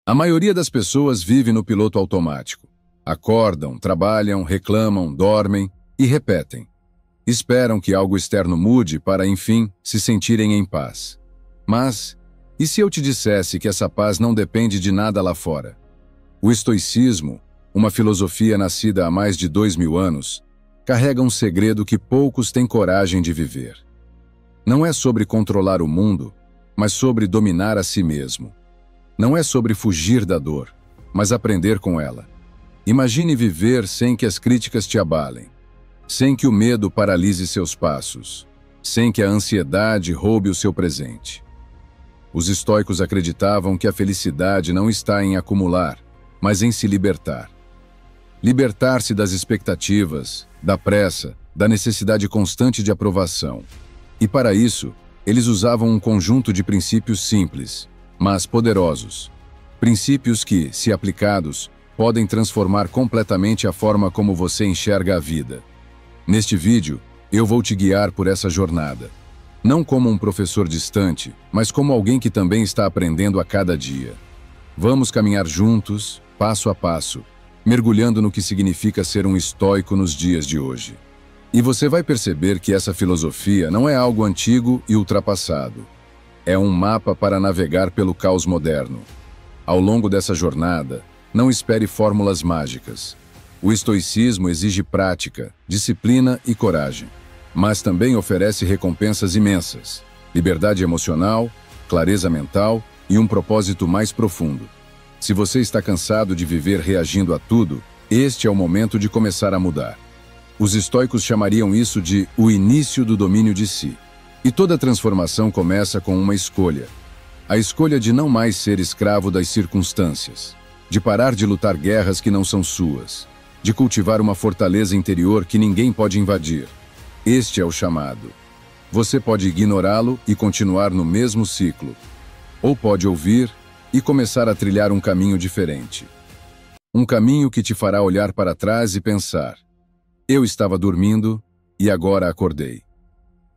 A maioria das pessoas vive no piloto automático. Acordam, trabalham, reclamam, dormem e repetem. Esperam que algo externo mude para, enfim, se sentirem em paz. Mas, e se eu te dissesse que essa paz não depende de nada lá fora? O estoicismo, uma filosofia nascida há mais de 2000 anos, carrega um segredo que poucos têm coragem de viver. Não é sobre controlar o mundo, mas sobre dominar a si mesmo. Não é sobre fugir da dor, mas aprender com ela. Imagine viver sem que as críticas te abalem, sem que o medo paralise seus passos, sem que a ansiedade roube o seu presente. Os estoicos acreditavam que a felicidade não está em acumular, mas em se libertar. Libertar-se das expectativas, da pressa, da necessidade constante de aprovação. E para isso, eles usavam um conjunto de princípios simples, mas poderosos. Princípios que, se aplicados, podem transformar completamente a forma como você enxerga a vida. Neste vídeo, eu vou te guiar por essa jornada. Não como um professor distante, mas como alguém que também está aprendendo a cada dia. Vamos caminhar juntos, passo a passo, mergulhando no que significa ser um estoico nos dias de hoje. E você vai perceber que essa filosofia não é algo antigo e ultrapassado. É um mapa para navegar pelo caos moderno. Ao longo dessa jornada, não espere fórmulas mágicas. O estoicismo exige prática, disciplina e coragem, mas também oferece recompensas imensas, liberdade emocional, clareza mental e um propósito mais profundo. Se você está cansado de viver reagindo a tudo, este é o momento de começar a mudar. Os estoicos chamariam isso de o início do domínio de si. E toda transformação começa com uma escolha. A escolha de não mais ser escravo das circunstâncias, de parar de lutar guerras que não são suas, de cultivar uma fortaleza interior que ninguém pode invadir. Este é o chamado. Você pode ignorá-lo e continuar no mesmo ciclo, ou pode ouvir e começar a trilhar um caminho diferente. Um caminho que te fará olhar para trás e pensar: eu estava dormindo e agora acordei.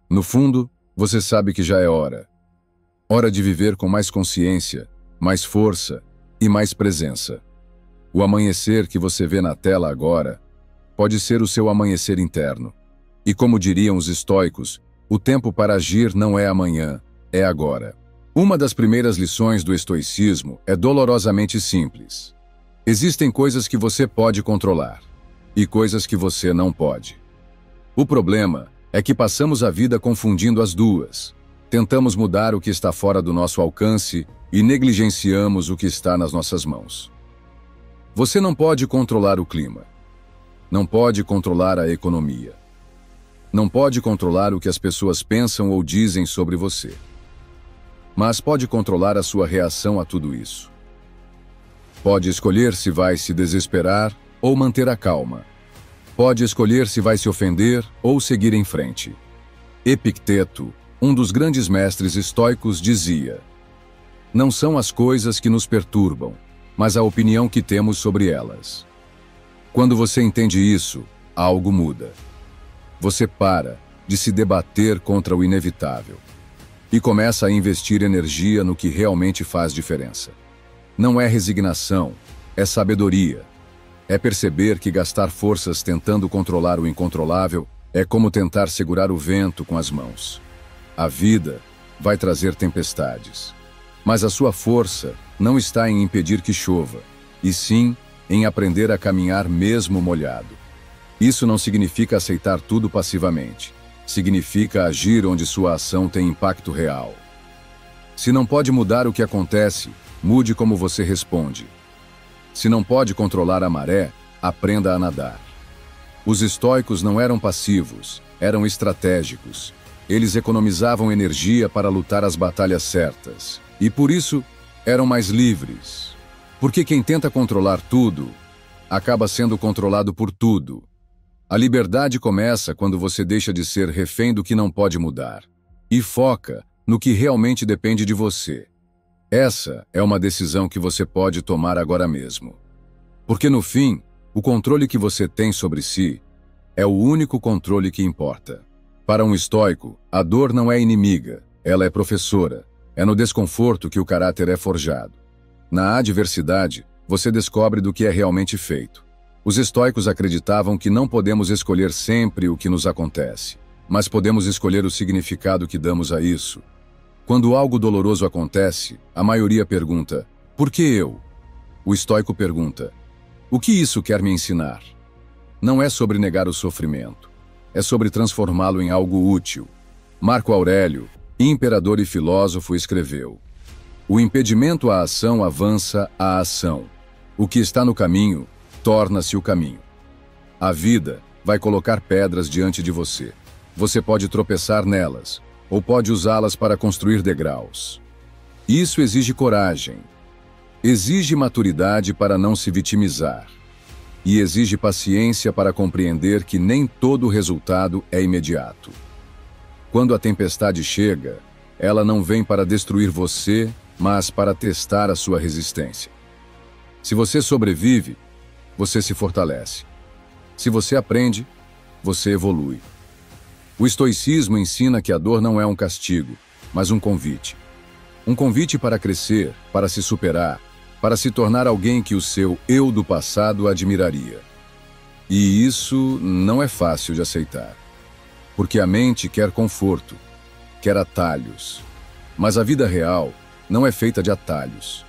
No fundo, você sabe que já é hora. Hora de viver com mais consciência, mais força e mais presença. O amanhecer que você vê na tela agora pode ser o seu amanhecer interno. E como diriam os estoicos, o tempo para agir não é amanhã, é agora. Uma das primeiras lições do estoicismo é dolorosamente simples. Existem coisas que você pode controlar e coisas que você não pode. O problema é que passamos a vida confundindo as duas. Tentamos mudar o que está fora do nosso alcance e negligenciamos o que está nas nossas mãos. Você não pode controlar o clima. Não pode controlar a economia. Não pode controlar o que as pessoas pensam ou dizem sobre você. Mas pode controlar a sua reação a tudo isso. Pode escolher se vai se desesperar ou manter a calma. Pode escolher se vai se ofender ou seguir em frente. Epicteto, um dos grandes mestres estoicos, dizia: não são as coisas que nos perturbam, mas a opinião que temos sobre elas. Quando você entende isso, algo muda. Você para de se debater contra o inevitável e começa a investir energia no que realmente faz diferença. Não é resignação, é sabedoria. É perceber que gastar forças tentando controlar o incontrolável é como tentar segurar o vento com as mãos. A vida vai trazer tempestades, mas a sua força não está em impedir que chova, e sim em aprender a caminhar mesmo molhado. Isso não significa aceitar tudo passivamente. Significa agir onde sua ação tem impacto real. Se não pode mudar o que acontece, mude como você responde. Se não pode controlar a maré, aprenda a nadar. Os estoicos não eram passivos, eram estratégicos. Eles economizavam energia para lutar as batalhas certas. E por isso, eram mais livres. Porque quem tenta controlar tudo, acaba sendo controlado por tudo. A liberdade começa quando você deixa de ser refém do que não pode mudar e foca no que realmente depende de você. Essa é uma decisão que você pode tomar agora mesmo. Porque no fim, o controle que você tem sobre si é o único controle que importa. Para um estoico, a dor não é inimiga, ela é professora. É no desconforto que o caráter é forjado. Na adversidade, você descobre do que é realmente feito. Os estoicos acreditavam que não podemos escolher sempre o que nos acontece, mas podemos escolher o significado que damos a isso. Quando algo doloroso acontece, a maioria pergunta: por que eu? O estoico pergunta: o que isso quer me ensinar? Não é sobre negar o sofrimento, é sobre transformá-lo em algo útil. Marco Aurélio, imperador e filósofo, escreveu: o impedimento à ação avança a ação. O que está no caminho torna-se o caminho. A vida vai colocar pedras diante de você. Você pode tropeçar nelas, ou pode usá-las para construir degraus. Isso exige coragem. Exige maturidade para não se vitimizar. E exige paciência para compreender que nem todo resultado é imediato. Quando a tempestade chega, ela não vem para destruir você, mas para testar a sua resistência. Se você sobrevive, você se fortalece. Se você aprende, você evolui. O estoicismo ensina que a dor não é um castigo, mas um convite. Um convite para crescer, para se superar, para se tornar alguém que o seu eu do passado admiraria. E isso não é fácil de aceitar. Porque a mente quer conforto, quer atalhos. Mas a vida real não é feita de atalhos.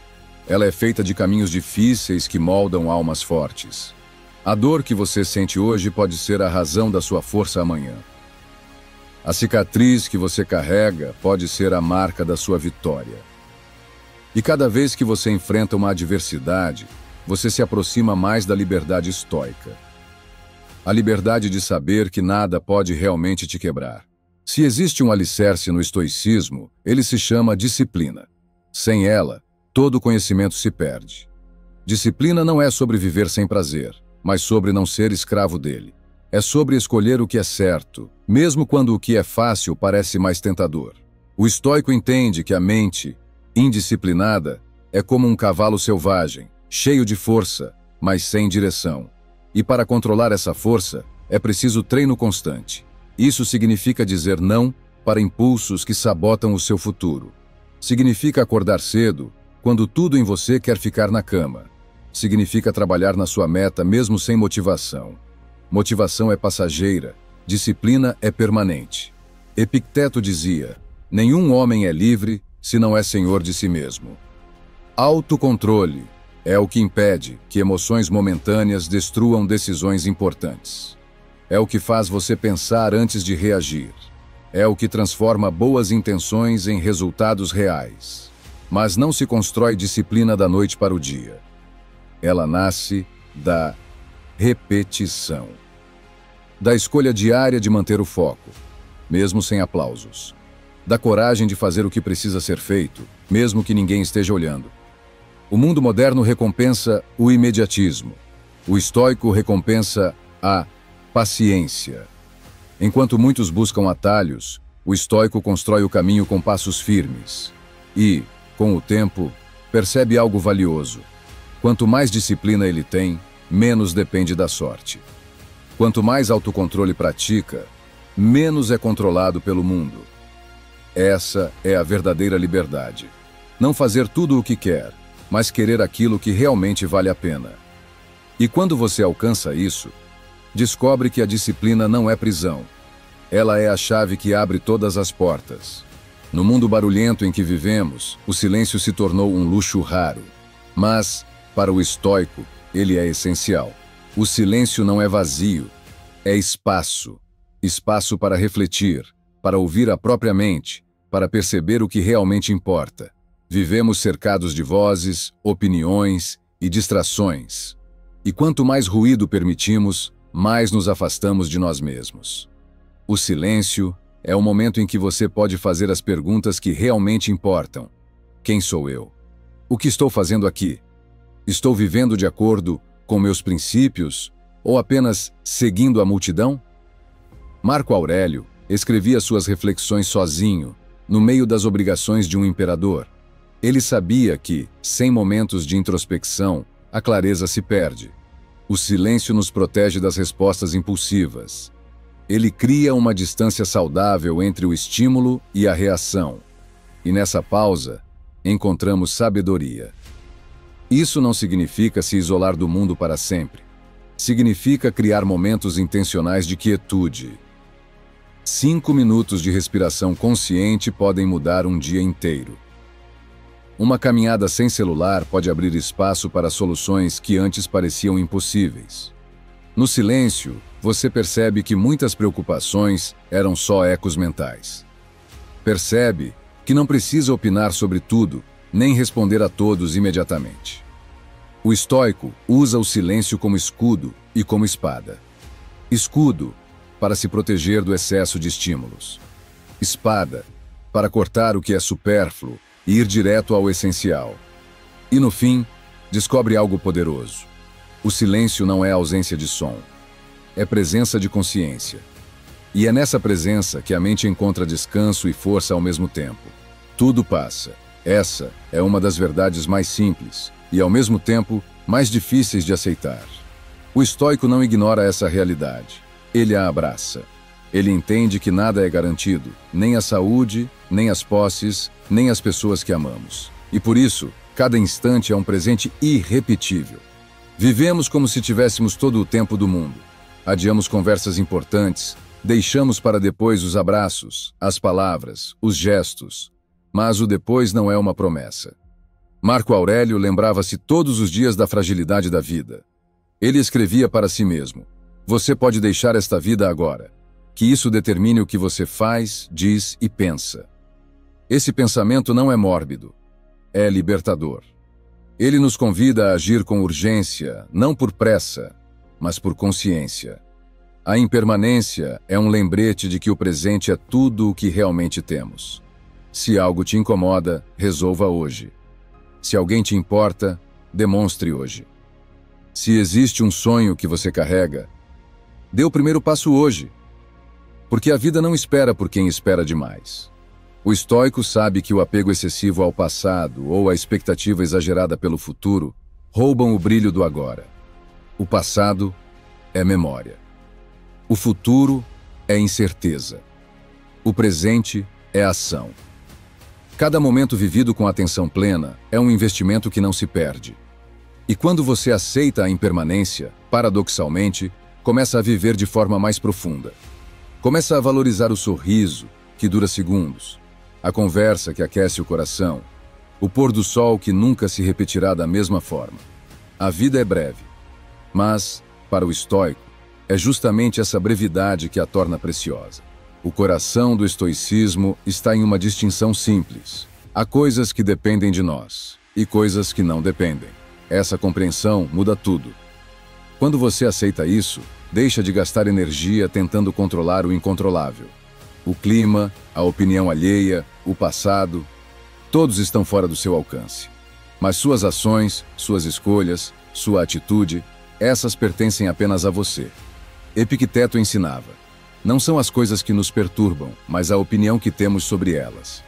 Ela é feita de caminhos difíceis que moldam almas fortes. A dor que você sente hoje pode ser a razão da sua força amanhã. A cicatriz que você carrega pode ser a marca da sua vitória. E cada vez que você enfrenta uma adversidade, você se aproxima mais da liberdade estoica. A liberdade de saber que nada pode realmente te quebrar. Se existe um alicerce no estoicismo, ele se chama disciplina. Sem ela, todo conhecimento se perde. Disciplina não é sobre viver sem prazer, mas sobre não ser escravo dele. É sobre escolher o que é certo, mesmo quando o que é fácil parece mais tentador. O estoico entende que a mente, indisciplinada, é como um cavalo selvagem, cheio de força, mas sem direção. E para controlar essa força, é preciso treino constante. Isso significa dizer não para impulsos que sabotam o seu futuro. Significa acordar cedo, quando tudo em você quer ficar na cama. Significa trabalhar na sua meta mesmo sem motivação. Motivação é passageira, disciplina é permanente. Epicteto dizia: nenhum homem é livre se não é senhor de si mesmo. Autocontrole é o que impede que emoções momentâneas destruam decisões importantes. É o que faz você pensar antes de reagir. É o que transforma boas intenções em resultados reais. Mas não se constrói disciplina da noite para o dia. Ela nasce da repetição. Da escolha diária de manter o foco, mesmo sem aplausos. Da coragem de fazer o que precisa ser feito, mesmo que ninguém esteja olhando. O mundo moderno recompensa o imediatismo. O estoico recompensa a paciência. Enquanto muitos buscam atalhos, o estoico constrói o caminho com passos firmes. E, com o tempo, percebe algo valioso. Quanto mais disciplina ele tem, menos depende da sorte. Quanto mais autocontrole pratica, menos é controlado pelo mundo. Essa é a verdadeira liberdade. Não fazer tudo o que quer, mas querer aquilo que realmente vale a pena. E quando você alcança isso, descobre que a disciplina não é prisão. Ela é a chave que abre todas as portas. No mundo barulhento em que vivemos, o silêncio se tornou um luxo raro. Mas, para o estoico, ele é essencial. O silêncio não é vazio, é espaço. Espaço para refletir, para ouvir a própria mente, para perceber o que realmente importa. Vivemos cercados de vozes, opiniões e distrações. E quanto mais ruído permitimos, mais nos afastamos de nós mesmos. O silêncio é o momento em que você pode fazer as perguntas que realmente importam. Quem sou eu? O que estou fazendo aqui? Estou vivendo de acordo com meus princípios ou apenas seguindo a multidão? Marco Aurélio escrevia suas reflexões sozinho, no meio das obrigações de um imperador. Ele sabia que, sem momentos de introspecção, a clareza se perde. O silêncio nos protege das respostas impulsivas. Ele cria uma distância saudável entre o estímulo e a reação. E nessa pausa, encontramos sabedoria. Isso não significa se isolar do mundo para sempre. Significa criar momentos intencionais de quietude. 5 minutos de respiração consciente podem mudar um dia inteiro. Uma caminhada sem celular pode abrir espaço para soluções que antes pareciam impossíveis. No silêncio, você percebe que muitas preocupações eram só ecos mentais. Percebe que não precisa opinar sobre tudo, nem responder a todos imediatamente. O estoico usa o silêncio como escudo e como espada. Escudo, para se proteger do excesso de estímulos. Espada, para cortar o que é supérfluo e ir direto ao essencial. E no fim, descobre algo poderoso. O silêncio não é ausência de som. É presença de consciência. E é nessa presença que a mente encontra descanso e força ao mesmo tempo. Tudo passa. Essa é uma das verdades mais simples e, ao mesmo tempo, mais difíceis de aceitar. O estoico não ignora essa realidade. Ele a abraça. Ele entende que nada é garantido, nem a saúde, nem as posses, nem as pessoas que amamos. E por isso, cada instante é um presente irrepetível. Vivemos como se tivéssemos todo o tempo do mundo. Adiamos conversas importantes, deixamos para depois os abraços, as palavras, os gestos. Mas o depois não é uma promessa. Marco Aurélio lembrava-se todos os dias da fragilidade da vida. Ele escrevia para si mesmo: "Você pode deixar esta vida agora. Que isso determine o que você faz, diz e pensa." Esse pensamento não é mórbido, é libertador. Ele nos convida a agir com urgência, não por pressa, mas por consciência. A impermanência é um lembrete de que o presente é tudo o que realmente temos. Se algo te incomoda, resolva hoje. Se alguém te importa, demonstre hoje. Se existe um sonho que você carrega, dê o primeiro passo hoje. Porque a vida não espera por quem espera demais. O estoico sabe que o apego excessivo ao passado ou a expectativa exagerada pelo futuro roubam o brilho do agora. O passado é memória. O futuro é incerteza. O presente é ação. Cada momento vivido com atenção plena é um investimento que não se perde. E quando você aceita a impermanência, paradoxalmente, começa a viver de forma mais profunda. Começa a valorizar o sorriso, que dura segundos, a conversa que aquece o coração, o pôr do sol que nunca se repetirá da mesma forma. A vida é breve, mas, para o estoico, é justamente essa brevidade que a torna preciosa. O coração do estoicismo está em uma distinção simples. Há coisas que dependem de nós e coisas que não dependem. Essa compreensão muda tudo. Quando você aceita isso, deixa de gastar energia tentando controlar o incontrolável. O clima, a opinião alheia, o passado, todos estão fora do seu alcance. Mas suas ações, suas escolhas, sua atitude, essas pertencem apenas a você. Epicteto ensinava: não são as coisas que nos perturbam, mas a opinião que temos sobre elas.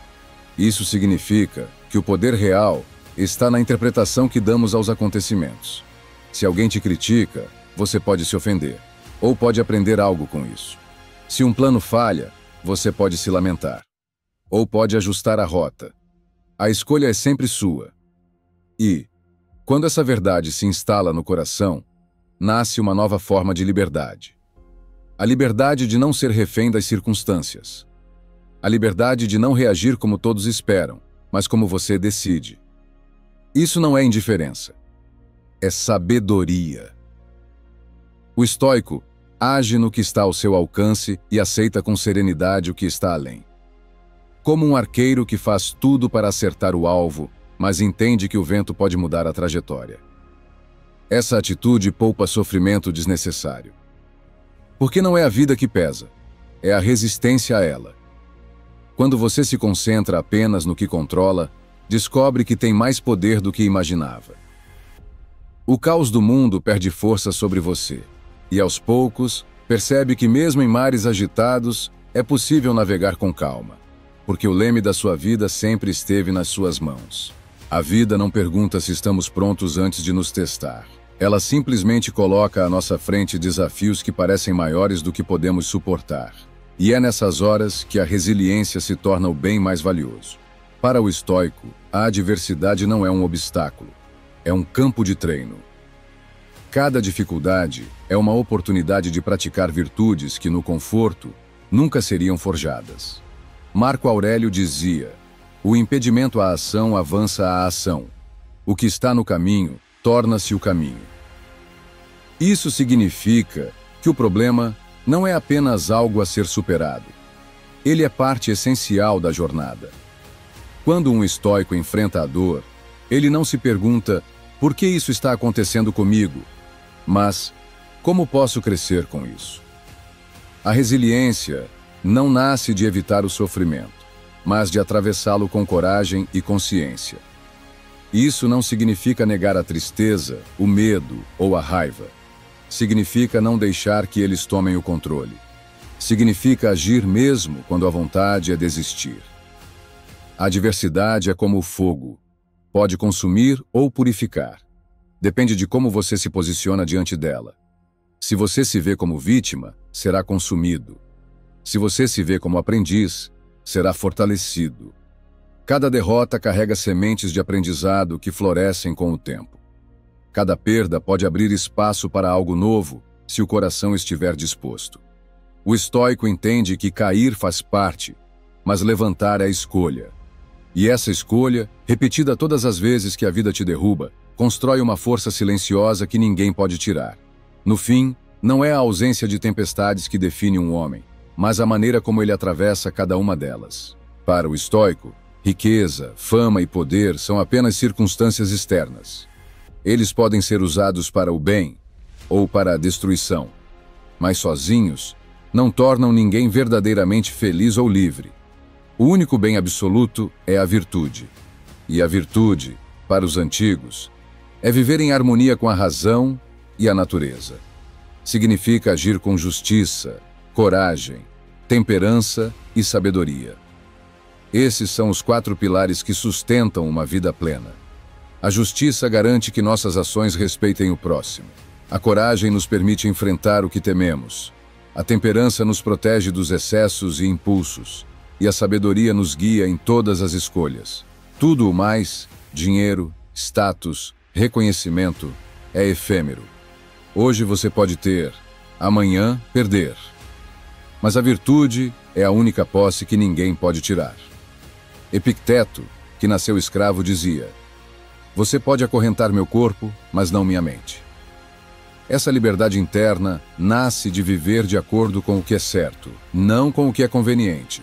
Isso significa que o poder real está na interpretação que damos aos acontecimentos. Se alguém te critica, você pode se ofender, ou pode aprender algo com isso. Se um plano falha, você pode se lamentar, ou pode ajustar a rota. A escolha é sempre sua. E, quando essa verdade se instala no coração, nasce uma nova forma de liberdade. A liberdade de não ser refém das circunstâncias. A liberdade de não reagir como todos esperam, mas como você decide. Isso não é indiferença. É sabedoria. O estoico age no que está ao seu alcance e aceita com serenidade o que está além. Como um arqueiro que faz tudo para acertar o alvo, mas entende que o vento pode mudar a trajetória. Essa atitude poupa sofrimento desnecessário. Porque não é a vida que pesa, é a resistência a ela. Quando você se concentra apenas no que controla, descobre que tem mais poder do que imaginava. O caos do mundo perde força sobre você, e aos poucos, percebe que mesmo em mares agitados, é possível navegar com calma, porque o leme da sua vida sempre esteve nas suas mãos. A vida não pergunta se estamos prontos antes de nos testar. Ela simplesmente coloca à nossa frente desafios que parecem maiores do que podemos suportar. E é nessas horas que a resiliência se torna o bem mais valioso. Para o estoico, a adversidade não é um obstáculo. é um campo de treino. Cada dificuldade é uma oportunidade de praticar virtudes que, no conforto, nunca seriam forjadas. Marco Aurélio dizia: o impedimento à ação avança a ação. O que está no caminho torna-se o caminho. Isso significa que o problema não é apenas algo a ser superado. Ele é parte essencial da jornada. Quando um estoico enfrenta a dor, ele não se pergunta por que isso está acontecendo comigo, mas como posso crescer com isso? A resiliência não nasce de evitar o sofrimento, mas de atravessá-lo com coragem e consciência. Isso não significa negar a tristeza, o medo ou a raiva. Significa não deixar que eles tomem o controle. Significa agir mesmo quando a vontade é desistir. A adversidade é como o fogo. Pode consumir ou purificar. Depende de como você se posiciona diante dela. Se você se vê como vítima, será consumido. Se você se vê como aprendiz, será fortalecido. Cada derrota carrega sementes de aprendizado que florescem com o tempo. Cada perda pode abrir espaço para algo novo, se o coração estiver disposto. O estoico entende que cair faz parte, mas levantar é a escolha. E essa escolha, repetida todas as vezes que a vida te derruba, constrói uma força silenciosa que ninguém pode tirar. No fim, não é a ausência de tempestades que define um homem, mas a maneira como ele atravessa cada uma delas. Para o estoico, riqueza, fama e poder são apenas circunstâncias externas. Eles podem ser usados para o bem ou para a destruição, mas sozinhos não tornam ninguém verdadeiramente feliz ou livre. O único bem absoluto é a virtude. E a virtude, para os antigos, é viver em harmonia com a razão e a natureza. Significa agir com justiça, coragem, temperança e sabedoria. Esses são os 4 pilares que sustentam uma vida plena. A justiça garante que nossas ações respeitem o próximo. A coragem nos permite enfrentar o que tememos. A temperança nos protege dos excessos e impulsos. E a sabedoria nos guia em todas as escolhas. Tudo o mais, dinheiro, status, reconhecimento, é efêmero. Hoje você pode ter, amanhã perder. Mas a virtude é a única posse que ninguém pode tirar. Epicteto, que nasceu escravo, dizia: você pode acorrentar meu corpo, mas não minha mente. Essa liberdade interna nasce de viver de acordo com o que é certo, não com o que é conveniente.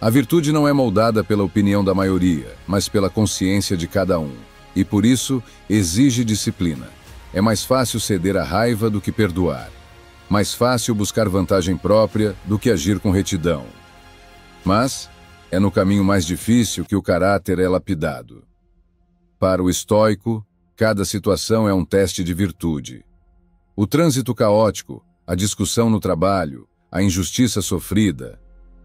A virtude não é moldada pela opinião da maioria, mas pela consciência de cada um. E por isso, exige disciplina. É mais fácil ceder à raiva do que perdoar. Mais fácil buscar vantagem própria do que agir com retidão. Mas é no caminho mais difícil que o caráter é lapidado. Para o estoico, cada situação é um teste de virtude. O trânsito caótico, a discussão no trabalho, a injustiça sofrida,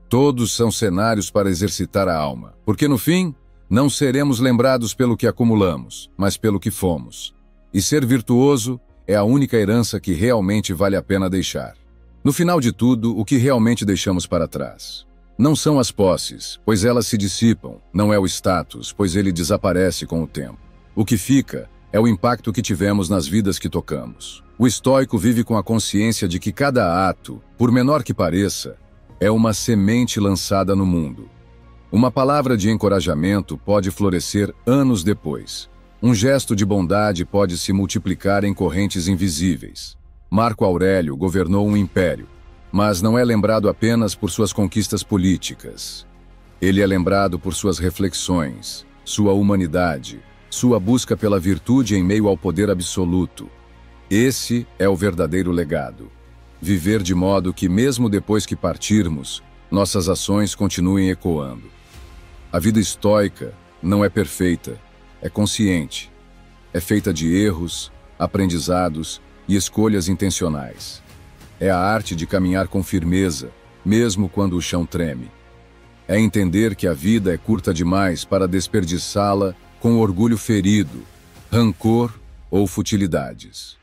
todos são cenários para exercitar a alma, porque no fim, não seremos lembrados pelo que acumulamos, mas pelo que fomos. E ser virtuoso é a única herança que realmente vale a pena deixar. No final de tudo, o que realmente deixamos para trás? Não são as posses, pois elas se dissipam, não é o status, pois ele desaparece com o tempo. O que fica é o impacto que tivemos nas vidas que tocamos. O estoico vive com a consciência de que cada ato, por menor que pareça, é uma semente lançada no mundo. Uma palavra de encorajamento pode florescer anos depois. Um gesto de bondade pode se multiplicar em correntes invisíveis. Marco Aurélio governou um império, mas não é lembrado apenas por suas conquistas políticas. Ele é lembrado por suas reflexões, sua humanidade, sua busca pela virtude em meio ao poder absoluto. Esse é o verdadeiro legado. Viver de modo que, mesmo depois que partirmos, nossas ações continuem ecoando. A vida estoica não é perfeita, é consciente. É feita de erros, aprendizados e escolhas intencionais. É a arte de caminhar com firmeza, mesmo quando o chão treme. É entender que a vida é curta demais para desperdiçá-la com orgulho ferido, rancor ou futilidades.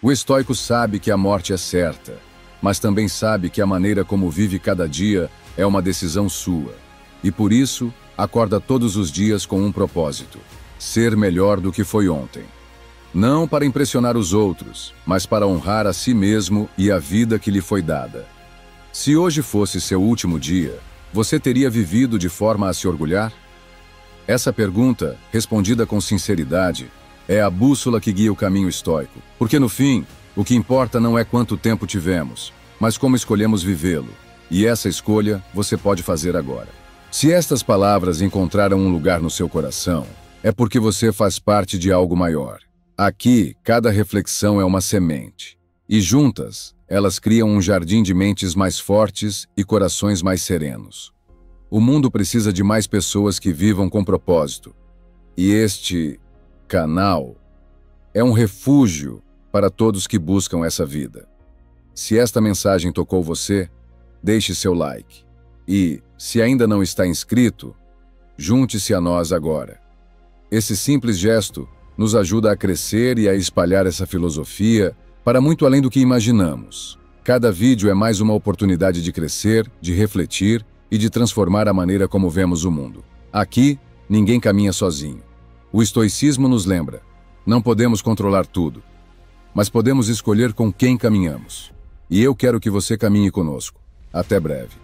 O estoico sabe que a morte é certa, mas também sabe que a maneira como vive cada dia é uma decisão sua. E por isso, acorda todos os dias com um propósito: ser melhor do que foi ontem. Não para impressionar os outros, mas para honrar a si mesmo e a vida que lhe foi dada. Se hoje fosse seu último dia, você teria vivido de forma a se orgulhar? Essa pergunta, respondida com sinceridade, é a bússola que guia o caminho estoico, porque no fim, o que importa não é quanto tempo tivemos, mas como escolhemos vivê-lo, e essa escolha você pode fazer agora. Se estas palavras encontraram um lugar no seu coração, é porque você faz parte de algo maior. Aqui, cada reflexão é uma semente, e juntas, elas criam um jardim de mentes mais fortes e corações mais serenos. O mundo precisa de mais pessoas que vivam com propósito, e este canal é um refúgio para todos que buscam essa vida. Se esta mensagem tocou você, deixe seu like. E, se ainda não está inscrito, junte-se a nós agora. Esse simples gesto nos ajuda a crescer e a espalhar essa filosofia para muito além do que imaginamos. Cada vídeo é mais uma oportunidade de crescer, de refletir e de transformar a maneira como vemos o mundo. Aqui, ninguém caminha sozinho. O estoicismo nos lembra: não podemos controlar tudo, mas podemos escolher com quem caminhamos. E eu quero que você caminhe conosco. Até breve.